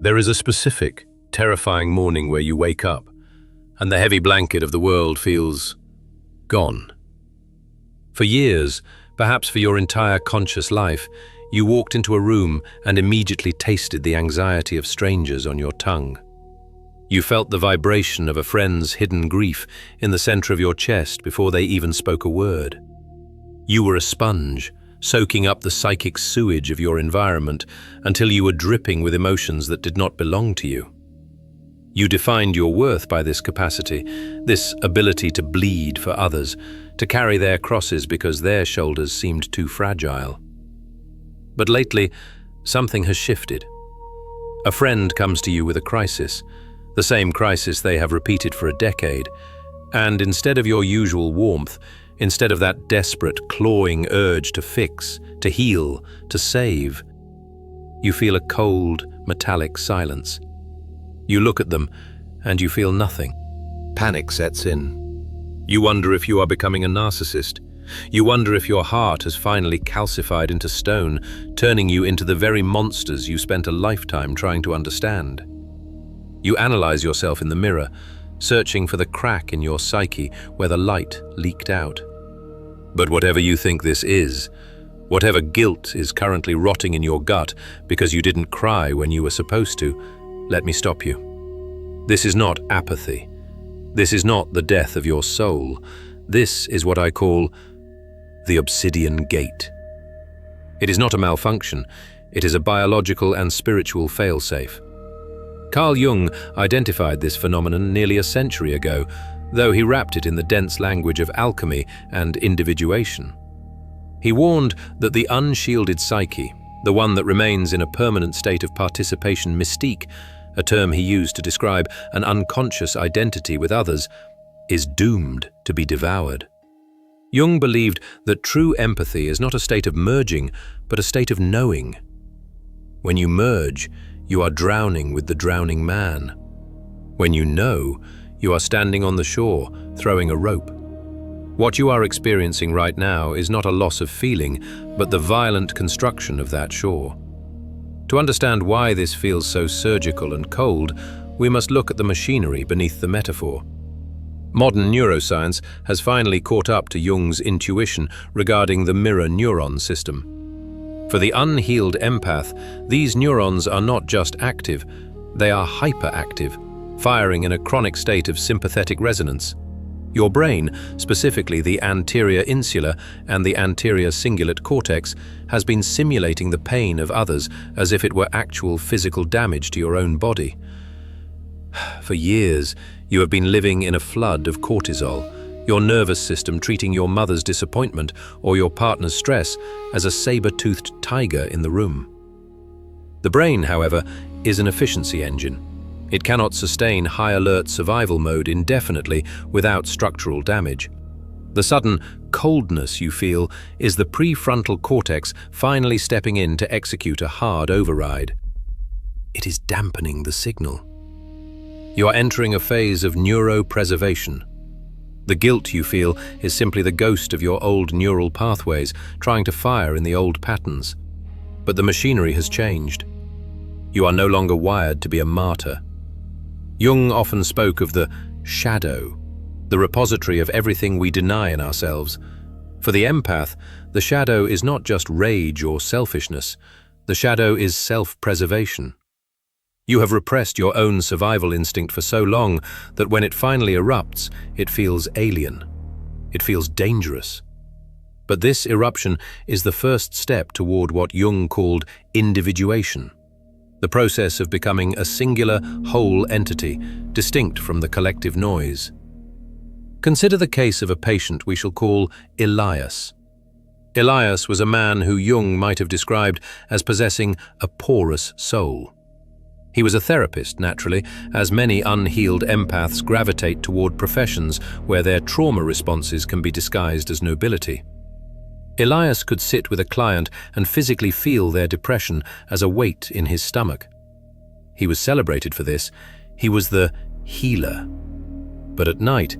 There is a specific, terrifying morning where you wake up, and the heavy blanket of the world feels gone. For years, perhaps for your entire conscious life, you walked into a room and immediately tasted the anxiety of strangers on your tongue. You felt the vibration of a friend's hidden grief in the center of your chest before they even spoke a word. You were a sponge, soaking up the psychic sewage of your environment until you were dripping with emotions that did not belong to you. You defined your worth by this capacity, this ability to bleed for others, to carry their crosses because their shoulders seemed too fragile. But lately, something has shifted. A friend comes to you with a crisis, the same crisis they have repeated for a decade, and instead of your usual warmth, instead of that desperate, clawing urge to fix, to heal, to save, you feel a cold, metallic silence. You look at them, and you feel nothing. Panic sets in. You wonder if you are becoming a narcissist. You wonder if your heart has finally calcified into stone, turning you into the very monsters you spent a lifetime trying to understand. You analyze yourself in the mirror, searching for the crack in your psyche where the light leaked out. But whatever you think this is, whatever guilt is currently rotting in your gut because you didn't cry when you were supposed to, let me stop you. This is not apathy. This is not the death of your soul. This is what I call the Obsidian Gate. It is not a malfunction. It is a biological and spiritual failsafe. Carl Jung identified this phenomenon nearly a century ago, though he wrapped it in the dense language of alchemy and individuation. He warned that the unshielded psyche, the one that remains in a permanent state of participation mystique, a term he used to describe an unconscious identity with others, is doomed to be devoured. Jung believed that true empathy is not a state of merging, but a state of knowing. When you merge, you are drowning with the drowning man. When you know, you are standing on the shore, throwing a rope. What you are experiencing right now is not a loss of feeling, but the violent construction of that shore. To understand why this feels so surgical and cold, we must look at the machinery beneath the metaphor. Modern neuroscience has finally caught up to Jung's intuition regarding the mirror neuron system. For the unhealed empath, these neurons are not just active, they are hyperactive, firing in a chronic state of sympathetic resonance. Your brain, specifically the anterior insula and the anterior cingulate cortex, has been simulating the pain of others as if it were actual physical damage to your own body. For years, you have been living in a flood of cortisol, your nervous system treating your mother's disappointment or your partner's stress as a saber-toothed tiger in the room. The brain, however, is an efficiency engine. It cannot sustain high-alert survival mode indefinitely without structural damage. The sudden coldness you feel is the prefrontal cortex finally stepping in to execute a hard override. It is dampening the signal. You are entering a phase of neuro-preservation. The guilt you feel is simply the ghost of your old neural pathways trying to fire in the old patterns. But the machinery has changed. You are no longer wired to be a martyr. Jung often spoke of the shadow, the repository of everything we deny in ourselves. For the empath, the shadow is not just rage or selfishness. The shadow is self-preservation. You have repressed your own survival instinct for so long that when it finally erupts, it feels alien. It feels dangerous. But this eruption is the first step toward what Jung called individuation, the process of becoming a singular, whole entity, distinct from the collective noise. Consider the case of a patient we shall call Elias. Elias was a man who Jung might have described as possessing a porous soul. He was a therapist, naturally, as many unhealed empaths gravitate toward professions where their trauma responses can be disguised as nobility. Elias could sit with a client and physically feel their depression as a weight in his stomach. He was celebrated for this. He was the healer. But at night,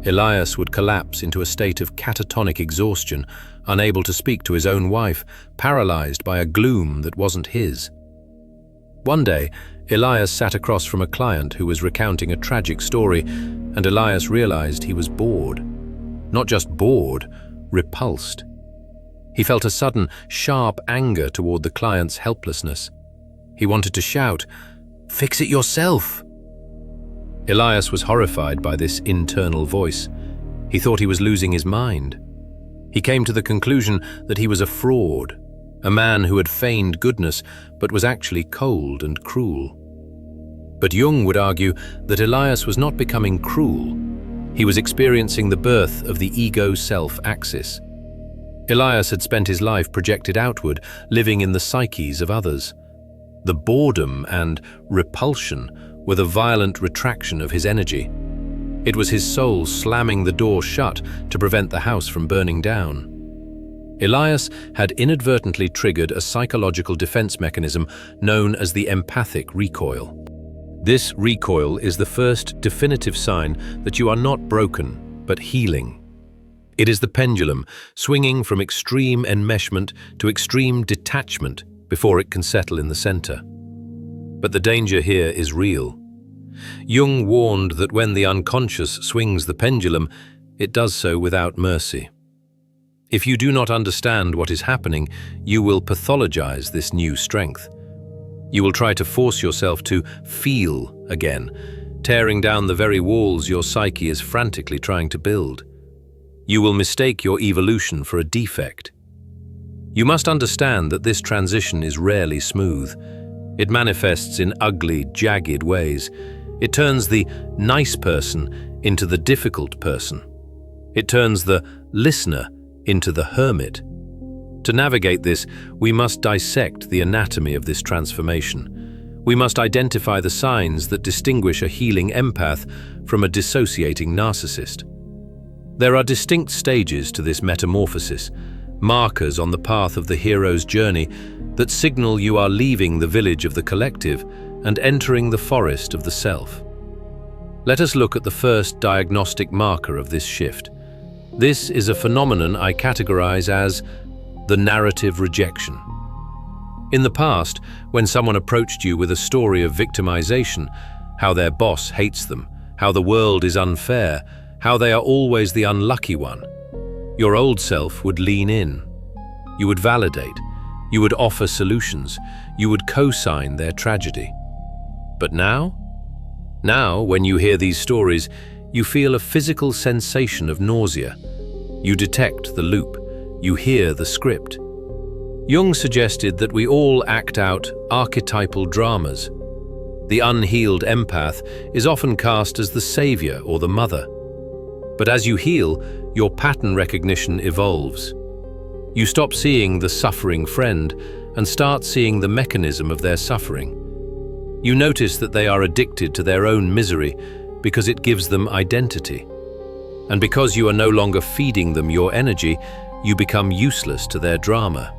Elias would collapse into a state of catatonic exhaustion, unable to speak to his own wife, paralyzed by a gloom that wasn't his. One day, Elias sat across from a client who was recounting a tragic story, and Elias realized he was bored. Not just bored, repulsed. He felt a sudden, sharp anger toward the client's helplessness. He wanted to shout, "Fix it yourself!" Elias was horrified by this internal voice. He thought he was losing his mind. He came to the conclusion that he was a fraud, a man who had feigned goodness but was actually cold and cruel. But Jung would argue that Elias was not becoming cruel. He was experiencing the birth of the ego-self axis. Elias had spent his life projected outward, living in the psyches of others. The boredom and repulsion were the violent retraction of his energy. It was his soul slamming the door shut to prevent the house from burning down. Elias had inadvertently triggered a psychological defense mechanism known as the Empathic Recoil. This recoil is the first definitive sign that you are not broken, but healing. It is the pendulum swinging from extreme enmeshment to extreme detachment before it can settle in the center. But the danger here is real. Jung warned that when the unconscious swings the pendulum, it does so without mercy. If you do not understand what is happening, you will pathologize this new strength. You will try to force yourself to feel again, tearing down the very walls your psyche is frantically trying to build. You will mistake your evolution for a defect. You must understand that this transition is rarely smooth. It manifests in ugly, jagged ways. It turns the nice person into the difficult person. It turns the listener into the hermit. To navigate this, we must dissect the anatomy of this transformation. We must identify the signs that distinguish a healing empath from a dissociating narcissist. There are distinct stages to this metamorphosis, markers on the path of the hero's journey that signal you are leaving the village of the collective and entering the forest of the self. Let us look at the first diagnostic marker of this shift. This is a phenomenon I categorize as the narrative rejection. In the past, when someone approached you with a story of victimization, how their boss hates them, how the world is unfair, how they are always the unlucky one, your old self would lean in. You would validate. You would offer solutions. You would co-sign their tragedy. But now? Now, when you hear these stories, you feel a physical sensation of nausea. You detect the loop. You hear the script. Jung suggested that we all act out archetypal dramas. The unhealed empath is often cast as the savior or the mother. But as you heal, your pattern recognition evolves. You stop seeing the suffering friend and start seeing the mechanism of their suffering. You notice that they are addicted to their own misery because it gives them identity. And because you are no longer feeding them your energy, you become useless to their drama.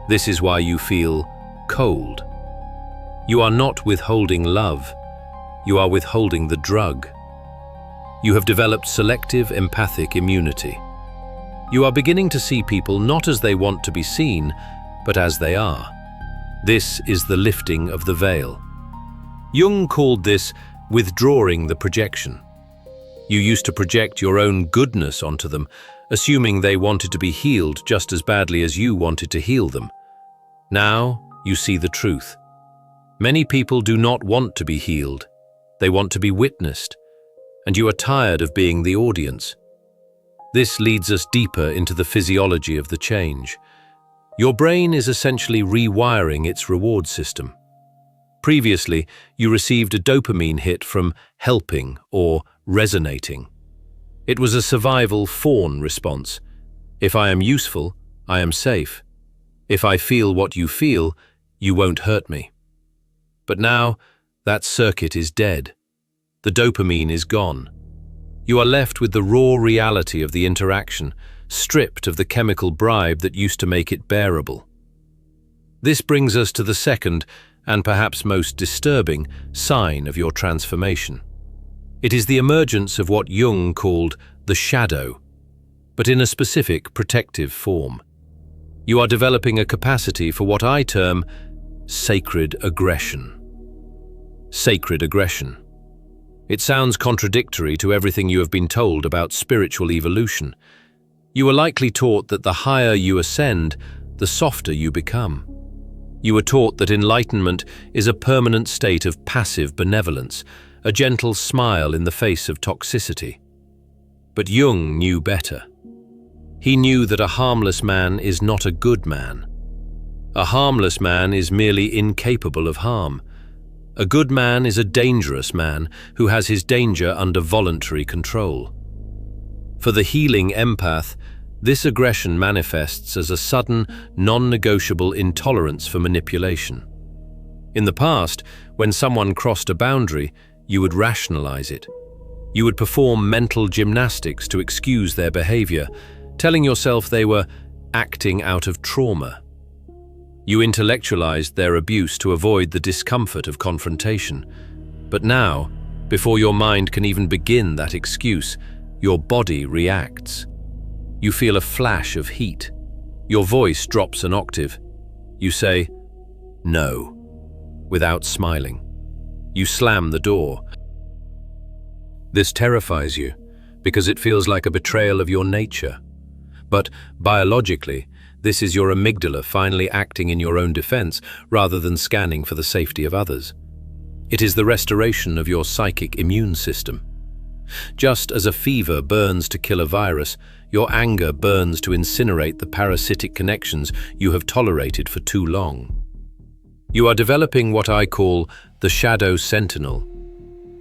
This is why you feel cold. You are not withholding love. You are withholding the drug. You have developed selective empathic immunity. You are beginning to see people not as they want to be seen, but as they are. This is the lifting of the veil. Jung called this withdrawing the projection. You used to project your own goodness onto them, assuming they wanted to be healed just as badly as you wanted to heal them. Now you see the truth. Many people do not want to be healed. They want to be witnessed, and you are tired of being the audience. This leads us deeper into the physiology of the change. Your brain is essentially rewiring its reward system. Previously, you received a dopamine hit from helping or resonating. It was a survival fawn response. If I am useful, I am safe. If I feel what you feel, you won't hurt me. But now, that circuit is dead. The dopamine is gone. You are left with the raw reality of the interaction, stripped of the chemical bribe that used to make it bearable. This brings us to the second, and perhaps most disturbing, sign of your transformation. It is the emergence of what Jung called the shadow, but in a specific protective form. You are developing a capacity for what I term sacred aggression. Sacred aggression. It sounds contradictory to everything you have been told about spiritual evolution. You were likely taught that the higher you ascend, the softer you become. You were taught that enlightenment is a permanent state of passive benevolence, a gentle smile in the face of toxicity. But Jung knew better. He knew that a harmless man is not a good man. A harmless man is merely incapable of harm. A good man is a dangerous man who has his danger under voluntary control. For the healing empath, this aggression manifests as a sudden, non-negotiable intolerance for manipulation. In the past, when someone crossed a boundary, you would rationalize it. You would perform mental gymnastics to excuse their behavior, telling yourself they were acting out of trauma. You intellectualized their abuse to avoid the discomfort of confrontation. But now, before your mind can even begin that excuse, your body reacts. You feel a flash of heat. Your voice drops an octave. You say, "No," without smiling. You slam the door. This terrifies you because it feels like a betrayal of your nature. But biologically, this is your amygdala finally acting in your own defense rather than scanning for the safety of others. It is the restoration of your psychic immune system. Just as a fever burns to kill a virus, your anger burns to incinerate the parasitic connections you have tolerated for too long. You are developing what I call the Shadow-Sentinel.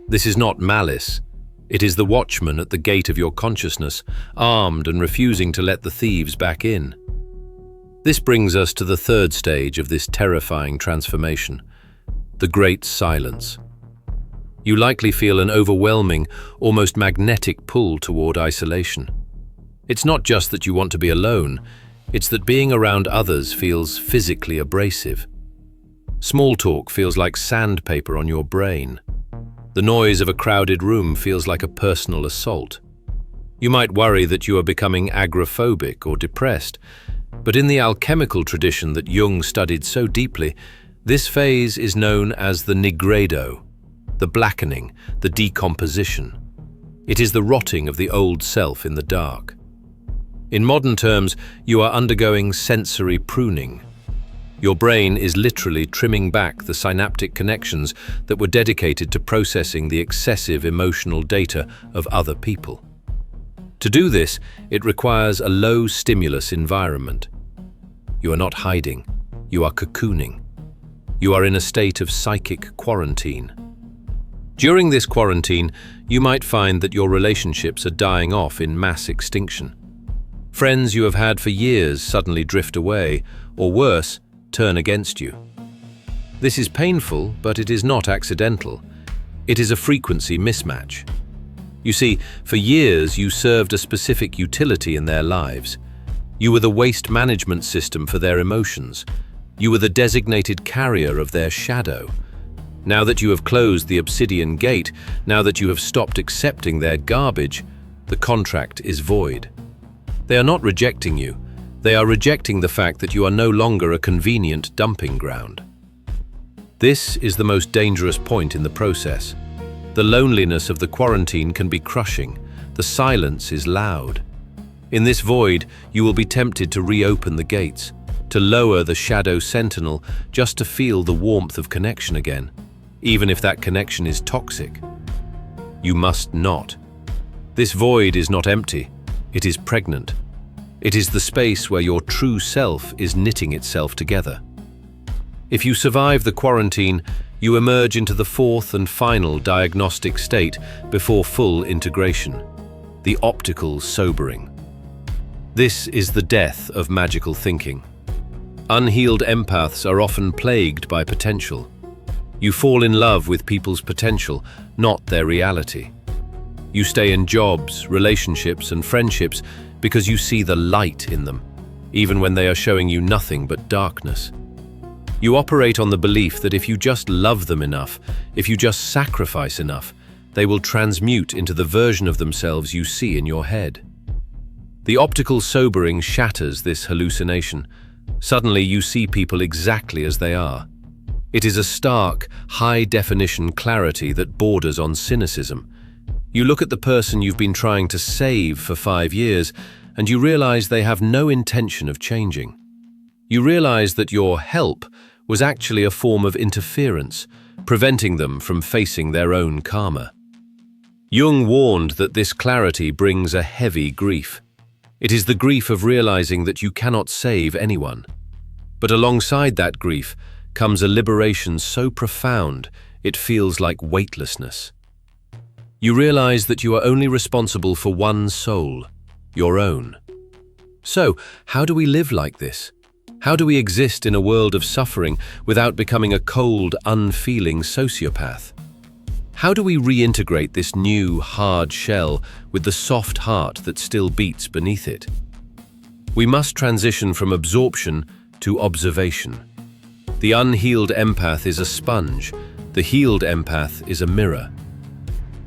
This is not malice. It is the watchman at the gate of your consciousness, armed and refusing to let the thieves back in. This brings us to the third stage of this terrifying transformation, the Great Silence. You likely feel an overwhelming, almost magnetic pull toward isolation. It's not just that you want to be alone, it's that being around others feels physically abrasive. Small talk feels like sandpaper on your brain. The noise of a crowded room feels like a personal assault. You might worry that you are becoming agoraphobic or depressed, but in the alchemical tradition that Jung studied so deeply, this phase is known as the Nigredo, the blackening, the decomposition. It is the rotting of the old self in the dark. In modern terms, you are undergoing sensory pruning. Your brain is literally trimming back the synaptic connections that were dedicated to processing the excessive emotional data of other people. To do this, it requires a low-stimulus environment. You are not hiding, you are cocooning. You are in a state of psychic quarantine. During this quarantine, you might find that your relationships are dying off in mass extinction. Friends you have had for years suddenly drift away, or worse, turn against you. This is painful, but it is not accidental. It is a frequency mismatch. You see, for years you served a specific utility in their lives. You were the waste management system for their emotions. You were the designated carrier of their shadow. Now that you have closed the Obsidian Gate, now that you have stopped accepting their garbage, the contract is void. They are not rejecting you. They are rejecting the fact that you are no longer a convenient dumping ground. This is the most dangerous point in the process. The loneliness of the quarantine can be crushing. The silence is loud. In this void, you will be tempted to reopen the gates, to lower the Shadow-Sentinel just to feel the warmth of connection again, even if that connection is toxic. You must not. This void is not empty. It is pregnant. It is the space where your true self is knitting itself together. If you survive the quarantine, you emerge into the fourth and final diagnostic state before full integration, the optical sobering. This is the death of magical thinking. Unhealed empaths are often plagued by potential. You fall in love with people's potential, not their reality. You stay in jobs, relationships, and friendships because you see the light in them, even when they are showing you nothing but darkness. You operate on the belief that if you just love them enough, if you just sacrifice enough, they will transmute into the version of themselves you see in your head. The optical sobering shatters this hallucination. Suddenly you see people exactly as they are. It is a stark, high-definition clarity that borders on cynicism. You look at the person you've been trying to save for 5 years, and you realize they have no intention of changing. You realize that your help was actually a form of interference, preventing them from facing their own karma. Jung warned that this clarity brings a heavy grief. It is the grief of realizing that you cannot save anyone. But alongside that grief comes a liberation so profound it feels like weightlessness. You realize that you are only responsible for one soul, your own. So, how do we live like this? How do we exist in a world of suffering without becoming a cold, unfeeling sociopath? How do we reintegrate this new, hard shell with the soft heart that still beats beneath it? We must transition from absorption to observation. The unhealed empath is a sponge. The healed empath is a mirror.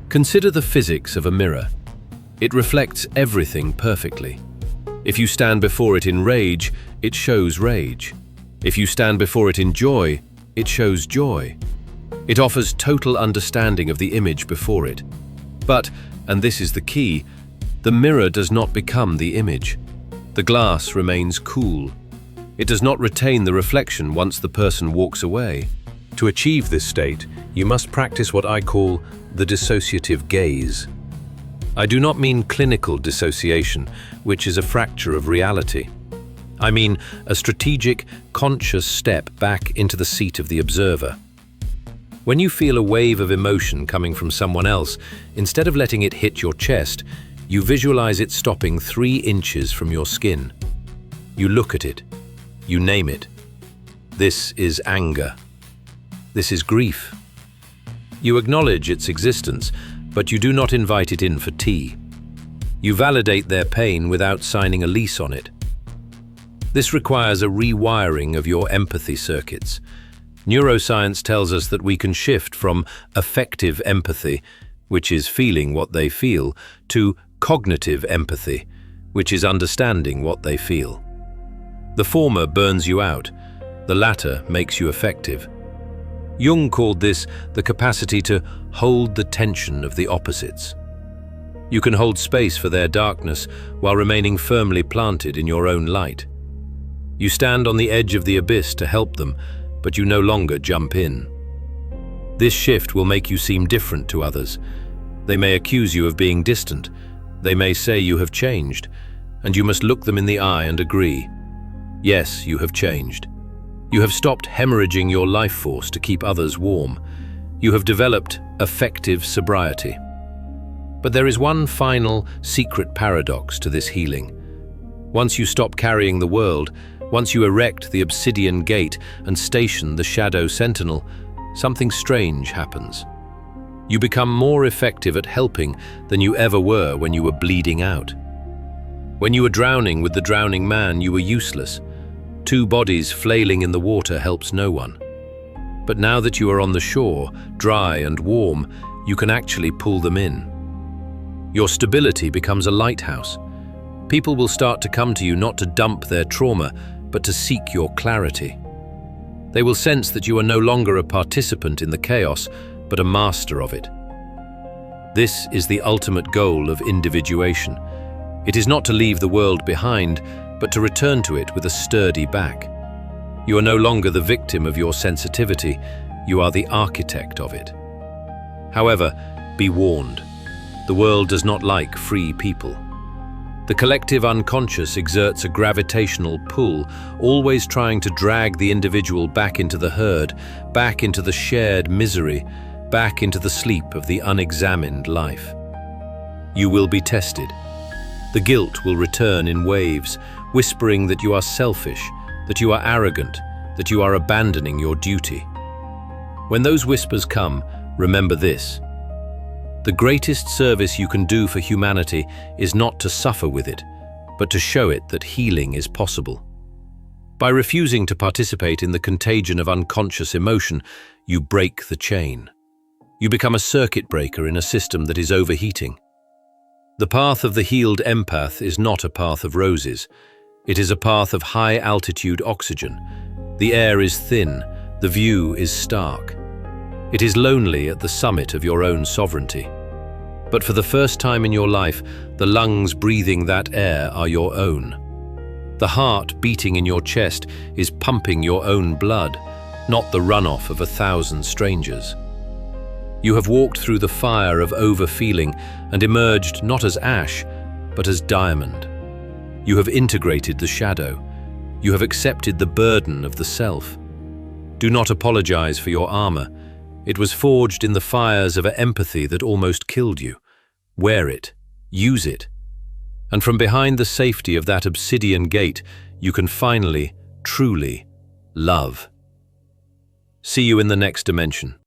Consider the physics of a mirror. It reflects everything perfectly. If you stand before it in rage, it shows rage. If you stand before it in joy, it shows joy. It offers total understanding of the image before it. But, and this is the key, the mirror does not become the image. The glass remains cool. It does not retain the reflection once the person walks away. To achieve this state, you must practice what I call the dissociative gaze. I do not mean clinical dissociation, which is a fracture of reality. I mean a strategic, conscious step back into the seat of the observer. When you feel a wave of emotion coming from someone else, instead of letting it hit your chest, you visualize it stopping 3 inches from your skin. You look at it. You name it. This is anger. This is grief. You acknowledge its existence, but you do not invite it in for tea. You validate their pain without signing a lease on it. This requires a rewiring of your empathy circuits. Neuroscience tells us that we can shift from affective empathy, which is feeling what they feel, to cognitive empathy, which is understanding what they feel. The former burns you out, the latter makes you effective. Jung called this the capacity to hold the tension of the opposites. You can hold space for their darkness while remaining firmly planted in your own light. You stand on the edge of the abyss to help them, but you no longer jump in. This shift will make you seem different to others. They may accuse you of being distant. They may say you have changed, and you must look them in the eye and agree. Yes, you have changed. You have stopped hemorrhaging your life force to keep others warm. You have developed effective sobriety. But there is one final, secret paradox to this healing. Once you stop carrying the world, once you erect the Obsidian Gate and station the Shadow-Sentinel, something strange happens. You become more effective at helping than you ever were when you were bleeding out. When you were drowning with the drowning man, you were useless. 2 bodies flailing in the water helps no one. But now that you are on the shore, dry and warm, you can actually pull them in. Your stability becomes a lighthouse. People will start to come to you not to dump their trauma, but to seek your clarity. They will sense that you are no longer a participant in the chaos, but a master of it. This is the ultimate goal of individuation. It is not to leave the world behind, but to return to it with a sturdy back. You are no longer the victim of your sensitivity, you are the architect of it. However, be warned, the world does not like free people. The collective unconscious exerts a gravitational pull, always trying to drag the individual back into the herd, back into the shared misery, back into the sleep of the unexamined life. You will be tested. The guilt will return in waves, whispering that you are selfish, that you are arrogant, that you are abandoning your duty. When those whispers come, remember this. The greatest service you can do for humanity is not to suffer with it, but to show it that healing is possible. By refusing to participate in the contagion of unconscious emotion, you break the chain. You become a circuit breaker in a system that is overheating. The path of the healed empath is not a path of roses. It is a path of high-altitude oxygen. The air is thin, The view is stark. It is lonely at the summit of your own sovereignty. But for the first time in your life, the lungs breathing that air are your own. The heart beating in your chest is pumping your own blood, not the runoff of 1,000 strangers. You have walked through the fire of over-feeling and emerged not as ash, but as diamond. You have integrated the shadow. You have accepted the burden of the self. Do not apologize for your armor. It was forged in the fires of an empathy that almost killed you. Wear it. Use it. And from behind the safety of that obsidian gate, you can finally, truly love. See you in the next dimension.